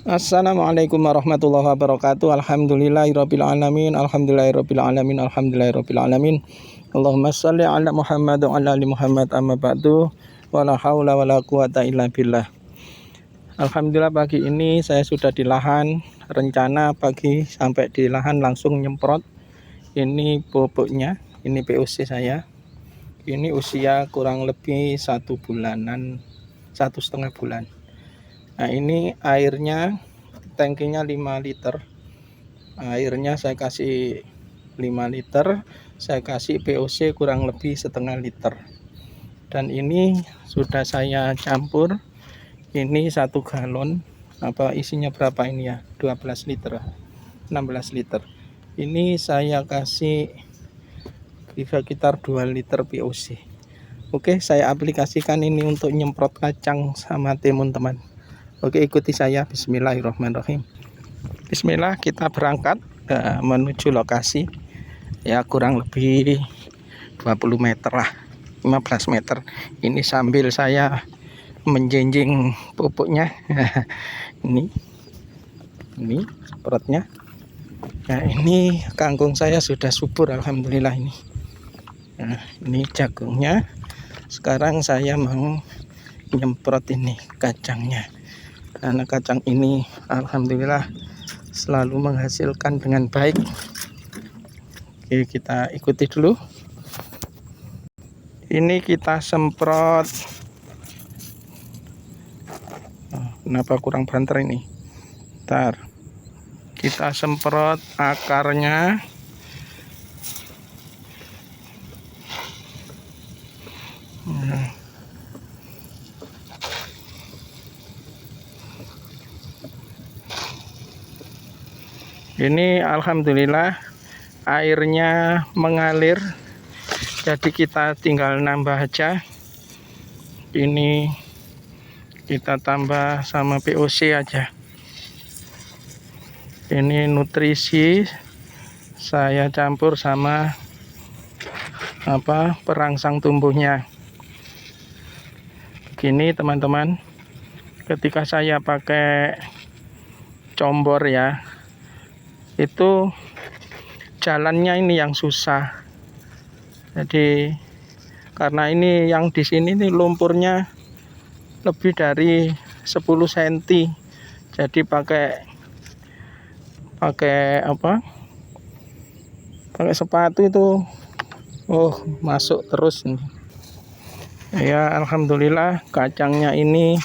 Assalamualaikum warahmatullahi wabarakatuh. Alhamdulillahirabbil alamin. Alhamdulillahirabbil alamin. Alhamdulillahirabbil alamin. Allahumma shalli ala Muhammad wa ala ali Muhammad amma ba'du. Wala haula wala quwata illa billah. Alhamdulillah pagi ini saya sudah di lahan. Rencana pagi sampai di lahan langsung nyemprot. Ini pupuknya, ini POC saya. Ini usia kurang lebih 1,5 bulan. Nah, ini airnya, tangkinya 5 liter. Airnya saya kasih 5 liter, saya kasih POC kurang lebih setengah liter. Dan ini sudah saya campur. Ini 1 galon. Apa isinya berapa ini ya? 12 liter, 16 liter. Ini saya kasih sekitar 2 liter POC. Oke, saya aplikasikan ini untuk nyemprot kacang sama timun, teman. Oke, ikuti saya. Bismillahirrahmanirrahim. Bismillah, kita berangkat menuju lokasi. Ya, kurang lebih 20 meter lah, 15 meter. Ini sambil saya menjinjing pupuknya. Ini semprotnya. Nah, ini kangkung saya sudah subur, alhamdulillah ini. Nah, ini jagungnya. Sekarang saya mau nyemprot ini kacangnya. Karena kacang ini alhamdulillah selalu menghasilkan dengan baik. Oke, kita ikuti dulu. Ini kita semprot. Kenapa kurang banter ini? Ntar kita semprot akarnya. Ini alhamdulillah airnya mengalir, jadi kita tinggal nambah aja. Ini kita tambah sama POC aja. Ini nutrisi saya campur sama perangsang tumbuhnya. Begini teman-teman, ketika saya pakai combor ya, itu jalannya ini yang susah. Jadi karena ini yang di sini nih lumpurnya lebih dari 10 cm. Jadi pakai sepatu itu masuk terus nih. Ya, alhamdulillah kacangnya ini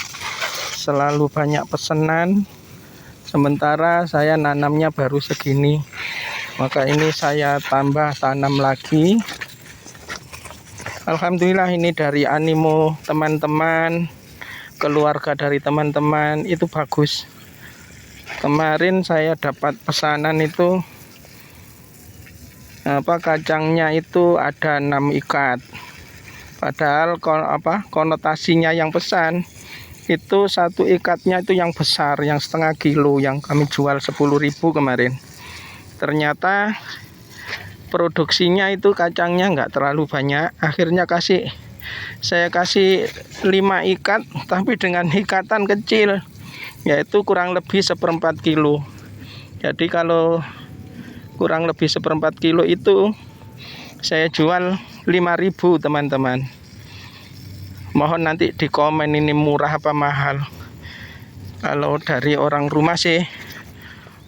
selalu banyak pesanan. Sementara saya nanamnya baru segini, maka ini saya tambah tanam lagi. Alhamdulillah ini dari animo teman-teman, keluarga dari teman-teman itu bagus. Kemarin saya dapat pesanan itu kacangnya itu ada 6 ikat. Padahal konotasinya yang pesan itu 1 ikatnya itu yang besar, yang setengah kilo, yang kami jual 10.000 kemarin. Ternyata produksinya itu kacangnya nggak terlalu banyak. Akhirnya saya kasih 5 ikat, tapi dengan ikatan kecil, yaitu kurang lebih 1/4 kilo. Jadi kalau kurang lebih 1/4 kilo itu saya jual 5.000, teman-teman. Mohon nanti di komen ini murah apa mahal. Kalau dari orang rumah sih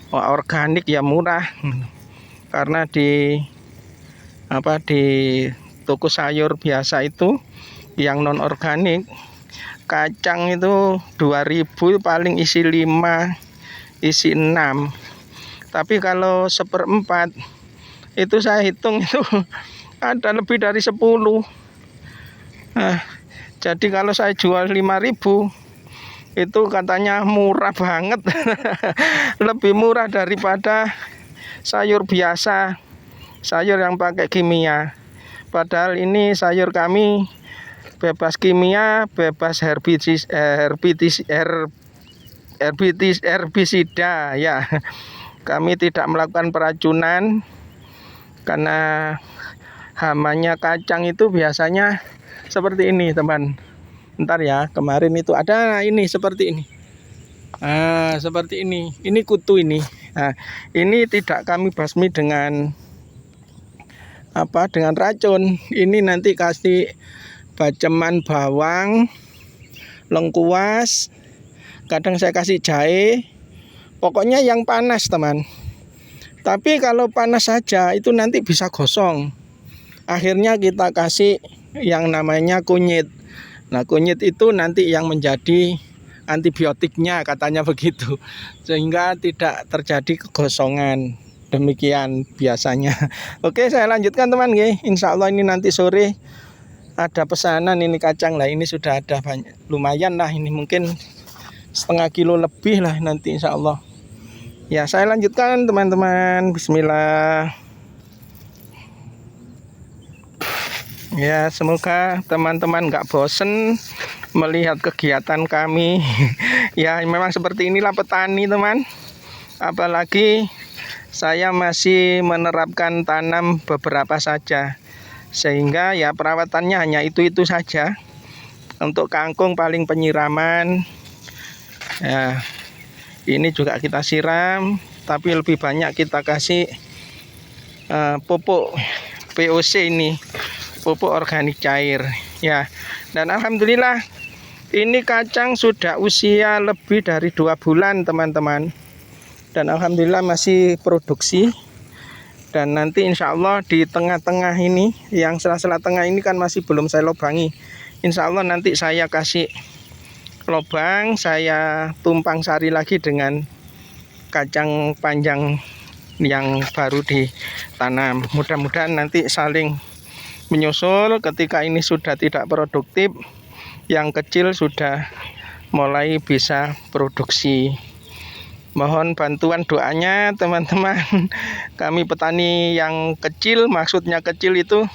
organik ya murah. Karena di toko sayur biasa itu yang non organik, kacang itu 2.000 paling isi 5, isi 6. Tapi kalau 1/4 itu saya hitung itu ada lebih dari 10. Jadi kalau saya jual 5.000 itu katanya murah banget. Lebih murah daripada sayur biasa, sayur yang pakai kimia. Padahal ini sayur kami bebas kimia, bebas herbisida ya. Kami tidak melakukan peracunan karena hamanya kacang itu biasanya seperti ini, teman. Ntar ya, kemarin itu ada ini seperti ini. Nah, seperti ini. Ini kutu ini. Nah, ini tidak kami basmi dengan dengan racun. Ini nanti kasih baceman bawang, lengkuas, kadang saya kasih jahe. Pokoknya yang panas, teman. Tapi kalau panas saja itu nanti bisa gosong. Akhirnya kita kasih yang namanya kunyit. Nah, kunyit itu nanti yang menjadi antibiotiknya, katanya begitu. Sehingga tidak terjadi kegosongan. Demikian biasanya. Oke, saya lanjutkan, teman. Insya Allah ini nanti sore ada pesanan ini kacang lah. Ini sudah ada banyak, lumayan lah. Ini mungkin setengah kilo lebih lah nanti insya Allah. Ya, saya lanjutkan, teman-teman. Bismillah. Ya, semoga teman-teman nggak bosen melihat kegiatan kami. Ya, memang seperti inilah petani, teman. Apalagi saya masih menerapkan tanam beberapa saja, sehingga ya perawatannya hanya itu-itu saja. Untuk kangkung paling penyiraman. Ya, ini juga kita siram, tapi lebih banyak kita kasih pupuk POC ini, pupuk organik cair. Ya, dan alhamdulillah ini kacang sudah usia lebih dari 2 bulan, teman-teman. Dan alhamdulillah masih produksi. Dan nanti insya Allah di tengah-tengah ini, yang sela-sela tengah ini kan masih belum saya lobangi. Insya Allah nanti saya kasih lobang, saya tumpang sari lagi dengan kacang panjang yang baru ditanam. Mudah-mudahan nanti saling menyusul. Ketika ini sudah tidak produktif, yang kecil sudah mulai bisa produksi. Mohon bantuan doanya, teman-teman. Kami petani yang kecil, maksudnya kecil itu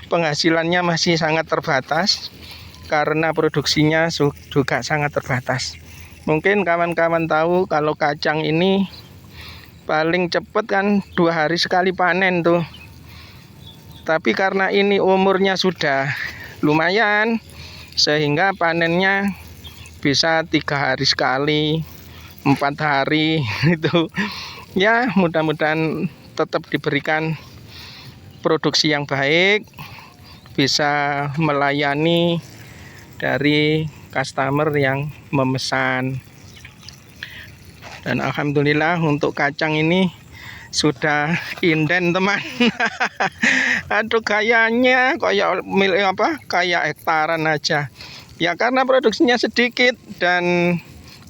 penghasilannya masih sangat terbatas, karena produksinya juga sangat terbatas. Mungkin kawan-kawan tahu kalau kacang ini paling cepat kan 2 hari sekali panen tuh. Tapi karena ini umurnya sudah lumayan, sehingga panennya bisa 3 hari sekali, 4 hari itu. Ya, mudah-mudahan tetap diberikan produksi yang baik, bisa melayani dari customer yang memesan. Dan alhamdulillah untuk kacang ini sudah inden, teman. Aduh, kayaknya kayak hektaran aja. Ya karena produksinya sedikit dan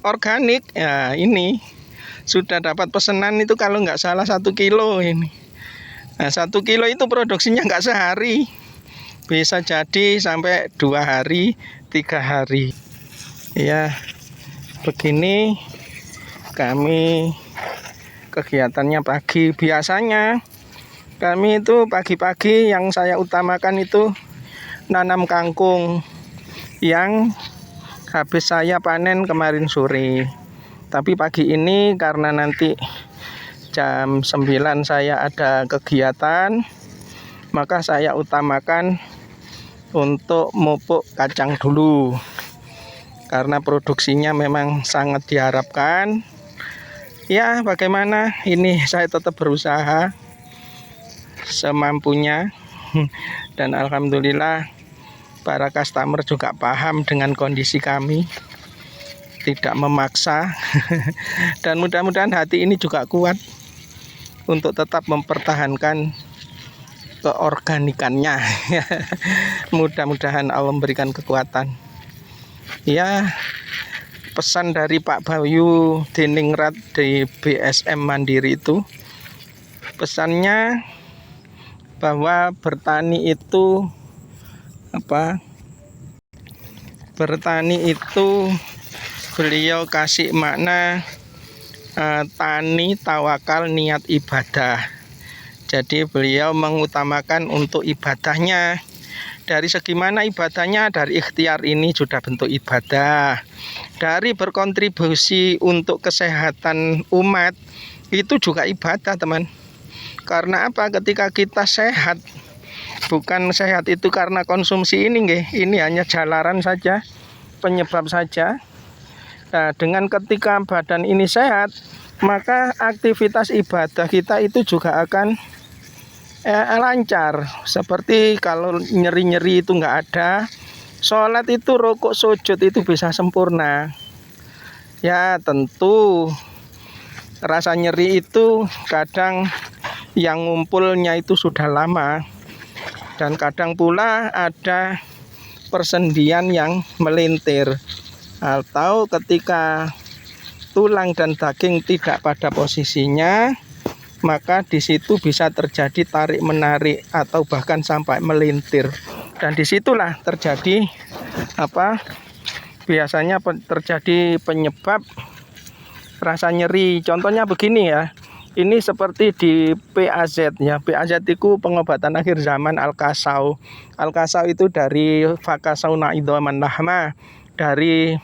organik. Ya, ini sudah dapat pesanan itu kalau nggak salah 1 kilo ini. Nah, 1 kilo itu produksinya nggak sehari, bisa jadi sampai 2 hari, 3 hari. Ya, begini kami kegiatannya pagi. Biasanya kami itu pagi-pagi yang saya utamakan itu nanam kangkung yang habis saya panen kemarin sore. Tapi pagi ini karena nanti jam 9 saya ada kegiatan, maka saya utamakan untuk mupuk kacang dulu, karena produksinya memang sangat diharapkan. Ya, bagaimana, ini saya tetap berusaha semampunya. Dan alhamdulillah para customer juga paham dengan kondisi kami, tidak memaksa. Dan mudah-mudahan hati ini juga kuat untuk tetap mempertahankan keorganikannya. Mudah-mudahan Allah memberikan kekuatan. Ya, pesan dari Pak Bayu Diningrat di BSM Mandiri itu, pesannya bahwa bertani itu bertani itu beliau kasih makna tani tawakal niat ibadah. Jadi beliau mengutamakan untuk ibadahnya. Dari segi mana ibadahnya? Dari ikhtiar ini sudah bentuk ibadah. Dari berkontribusi untuk kesehatan umat, itu juga ibadah, teman. Karena apa? Ketika kita sehat, bukan sehat itu karena konsumsi ini, ini hanya jalaran saja, penyebab saja. Nah, dengan ketika badan ini sehat, maka aktivitas ibadah kita itu juga akan lancar. Seperti kalau nyeri-nyeri itu nggak ada, sholat itu rukuk sujud itu bisa sempurna. Ya tentu rasa nyeri itu kadang yang ngumpulnya itu sudah lama, dan kadang pula ada persendian yang melintir, atau ketika tulang dan daging tidak pada posisinya, maka di situ bisa terjadi tarik menarik atau bahkan sampai melintir, dan disitulah terjadi biasanya terjadi penyebab rasa nyeri. Contohnya begini ya, ini seperti di PAZ ya. PAZ itu pengobatan akhir zaman Al-Kasau. Al-Kasau itu dari Fakasauna idhaman lahma, dari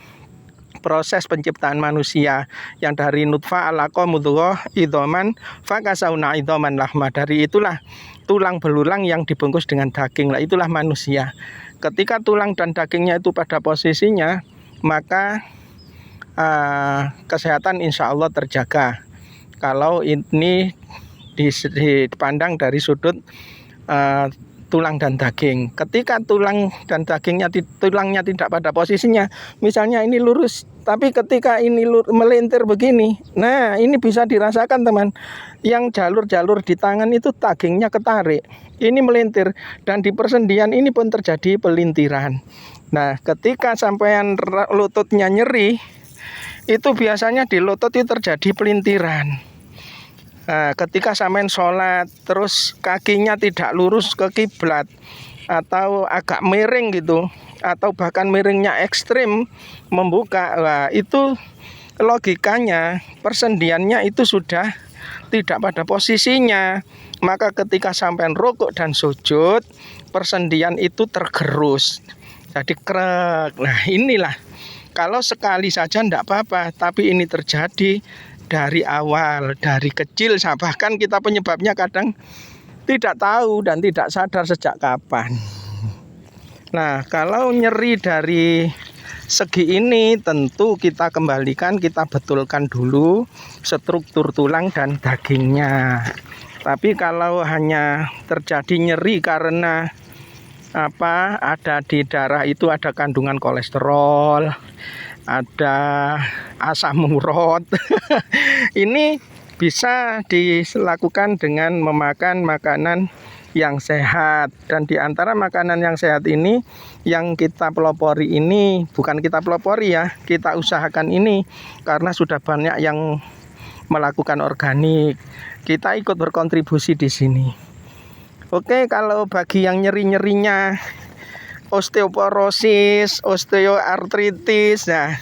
proses penciptaan manusia yang dari nutfah alaqa mudghah idhaman fakasauna idhaman lahma. Dari itulah tulang belulang yang dibungkus dengan daging. Lah itulah manusia. Ketika tulang dan dagingnya itu pada posisinya, maka kesehatan insya Allah terjaga. Kalau ini dipandang dari sudut tulang dan daging. Ketika tulang dan tulangnya tidak pada posisinya, misalnya ini lurus, tapi ketika ini melintir begini, nah ini bisa dirasakan teman. Yang jalur-jalur di tangan itu dagingnya ketarik, ini melintir, dan di persendian ini pun terjadi pelintiran. Nah, ketika sampean lututnya nyeri, itu biasanya di lutut itu terjadi pelintiran. Nah, ketika sampean sholat terus kakinya tidak lurus ke kiblat atau agak miring gitu, atau bahkan miringnya ekstrim membuka, nah, itu logikanya persendiannya itu sudah tidak pada posisinya. Maka ketika sampean rukuk dan sujud, persendian itu tergerus, jadi krek. Nah inilah, kalau sekali saja tidak apa-apa, tapi ini terjadi dari awal, dari kecil, bahkan kita penyebabnya kadang tidak tahu dan tidak sadar sejak kapan. Nah, kalau nyeri dari segi ini tentu kita kembalikan, kita betulkan dulu struktur tulang dan dagingnya. Tapi kalau hanya terjadi nyeri karena ada di darah itu ada kandungan kolesterol, ada asam urat, ini bisa dilakukan dengan memakan makanan yang sehat. Dan di antara makanan yang sehat ini, yang kita pelopori ini, bukan kita pelopori ya, kita usahakan ini karena sudah banyak yang melakukan organik. Kita ikut berkontribusi di sini. Oke, kalau bagi yang nyeri-nyerinya osteoporosis, osteoartritis, nah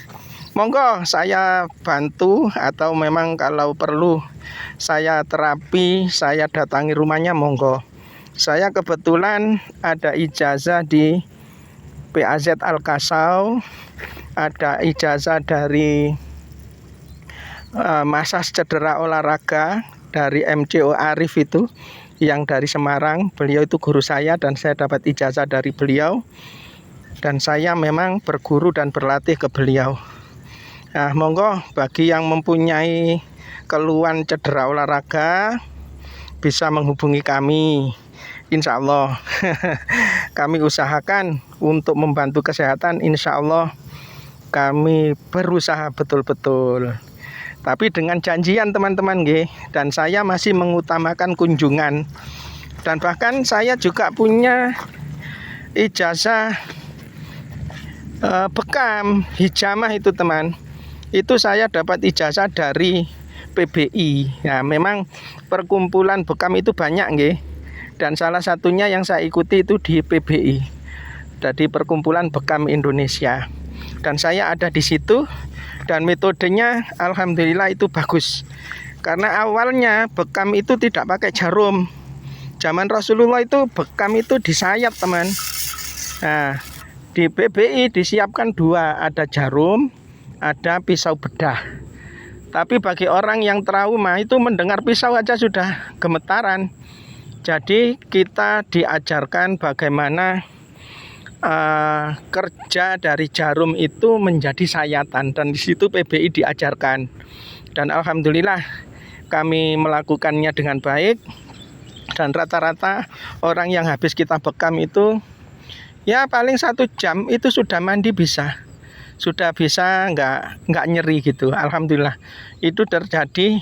monggo saya bantu, atau memang kalau perlu saya terapi, saya datangi rumahnya, monggo. Saya kebetulan ada ijazah di PAZ Al-Kasau, ada ijazah dari Masas Cedera Olahraga dari MCO Arif itu, yang dari Semarang. Beliau itu guru saya dan saya dapat ijazah dari beliau, dan saya memang berguru dan berlatih ke beliau. Nah, monggo bagi yang mempunyai keluhan cedera olahraga bisa menghubungi kami. Insya Allah kami usahakan untuk membantu kesehatan. Insya Allah kami berusaha betul-betul, tapi dengan janjian teman-teman nggih. Dan saya masih mengutamakan kunjungan. Dan bahkan saya juga punya ijazah bekam hijamah itu teman. Itu saya dapat ijazah dari PBI. Ya, memang perkumpulan bekam itu banyak nggih. Dan salah satunya yang saya ikuti itu di PBI, dari Perkumpulan Bekam Indonesia. Dan saya ada di situ, dan metodenya alhamdulillah itu bagus. Karena awalnya bekam itu tidak pakai jarum. Zaman Rasulullah itu bekam itu disayat teman. Nah, di PBI disiapkan dua, ada jarum, ada pisau bedah. Tapi bagi orang yang trauma itu mendengar pisau aja sudah gemetaran. Jadi kita diajarkan bagaimana kerja dari jarum itu menjadi sayatan, dan di situ PBI diajarkan. Dan alhamdulillah kami melakukannya dengan baik, dan rata-rata orang yang habis kita bekam itu ya paling 1 jam itu sudah mandi bisa, sudah bisa nggak nyeri gitu. Alhamdulillah itu terjadi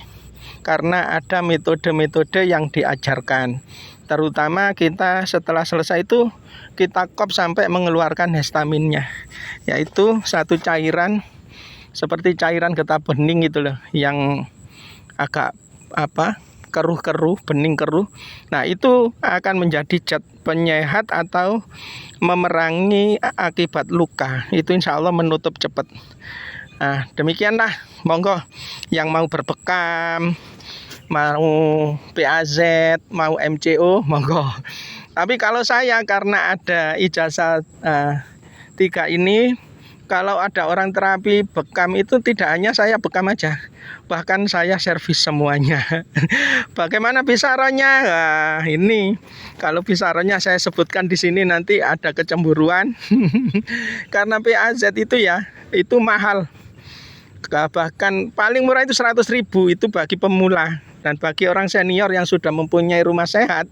karena ada metode-metode yang diajarkan. Terutama kita setelah selesai itu kita kop sampai mengeluarkan histaminnya, yaitu satu cairan seperti cairan getah bening gitu loh, yang agak keruh-keruh, bening keruh. Nah, itu akan menjadi zat penyehat atau memerangi akibat luka. Itu insya Allah menutup cepat. Nah, demikianlah. Monggo yang mau berbekam, mau PAZ, mau MCO, monggo. Tapi kalau saya karena ada ijazah 3 ini, kalau ada orang terapi bekam itu tidak hanya saya bekam aja, bahkan saya servis semuanya. Bagaimana bisaronya? Nah, ini kalau bisaronya saya sebutkan di sini nanti ada kecemburuan. Karena PAZ itu ya, itu mahal. Bahkan paling murah itu 100.000 itu bagi pemula, dan bagi orang senior yang sudah mempunyai rumah sehat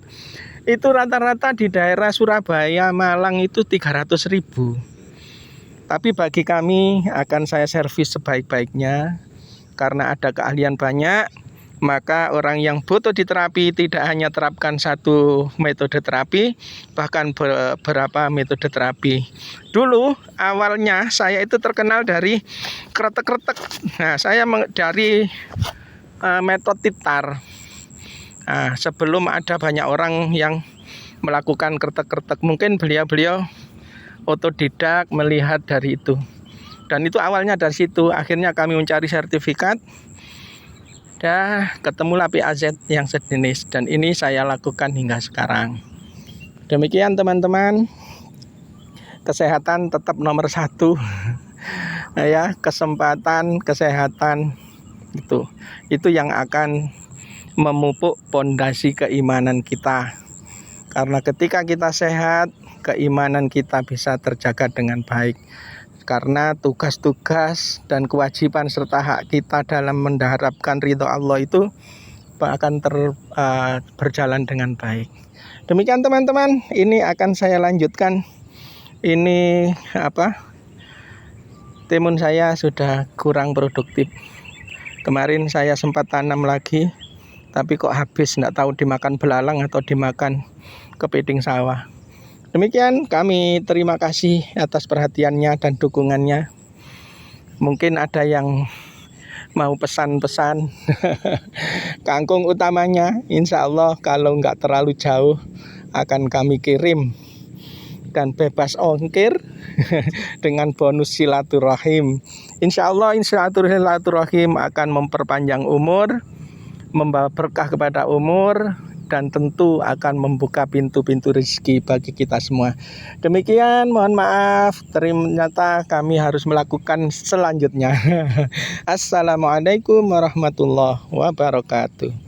itu rata-rata di daerah Surabaya, Malang itu 300.000. Tapi bagi kami akan saya servis sebaik-baiknya, karena ada keahlian banyak. Maka orang yang butuh diterapi tidak hanya terapkan satu metode terapi, bahkan beberapa metode terapi. Dulu awalnya saya itu terkenal dari kretek-kretek. Nah, saya dari metode titar. Nah, sebelum ada banyak orang yang melakukan kretek-kretek, mungkin beliau-beliau otodidak melihat dari itu, dan itu awalnya dari situ. Akhirnya kami mencari sertifikat, dan ketemulah PAZ yang sejenis, dan ini saya lakukan hingga sekarang. Demikian teman-teman, kesehatan tetap nomor 1. Ya, kesempatan, kesehatan itu yang akan memupuk pondasi keimanan kita. Karena ketika kita sehat, keimanan kita bisa terjaga dengan baik. Karena tugas-tugas dan kewajiban serta hak kita dalam mengharapkan ridho Allah itu akan berjalan dengan baik. Demikian teman-teman, ini akan saya lanjutkan. Ini timun saya sudah kurang produktif. Kemarin saya sempat tanam lagi, tapi kok habis, nggak tahu dimakan belalang atau dimakan kepiting sawah. Demikian, kami terima kasih atas perhatiannya dan dukungannya. Mungkin ada yang mau pesan-pesan kangkung utamanya, insya Allah kalau nggak terlalu jauh akan kami kirim, dan bebas ongkir dengan bonus silaturahim. Insya Allah silaturahim akan memperpanjang umur, membawa berkah kepada umur, dan tentu akan membuka pintu-pintu rezeki bagi kita semua. Demikian, mohon maaf ternyata kami harus melakukan selanjutnya. Assalamualaikum warahmatullahi wabarakatuh.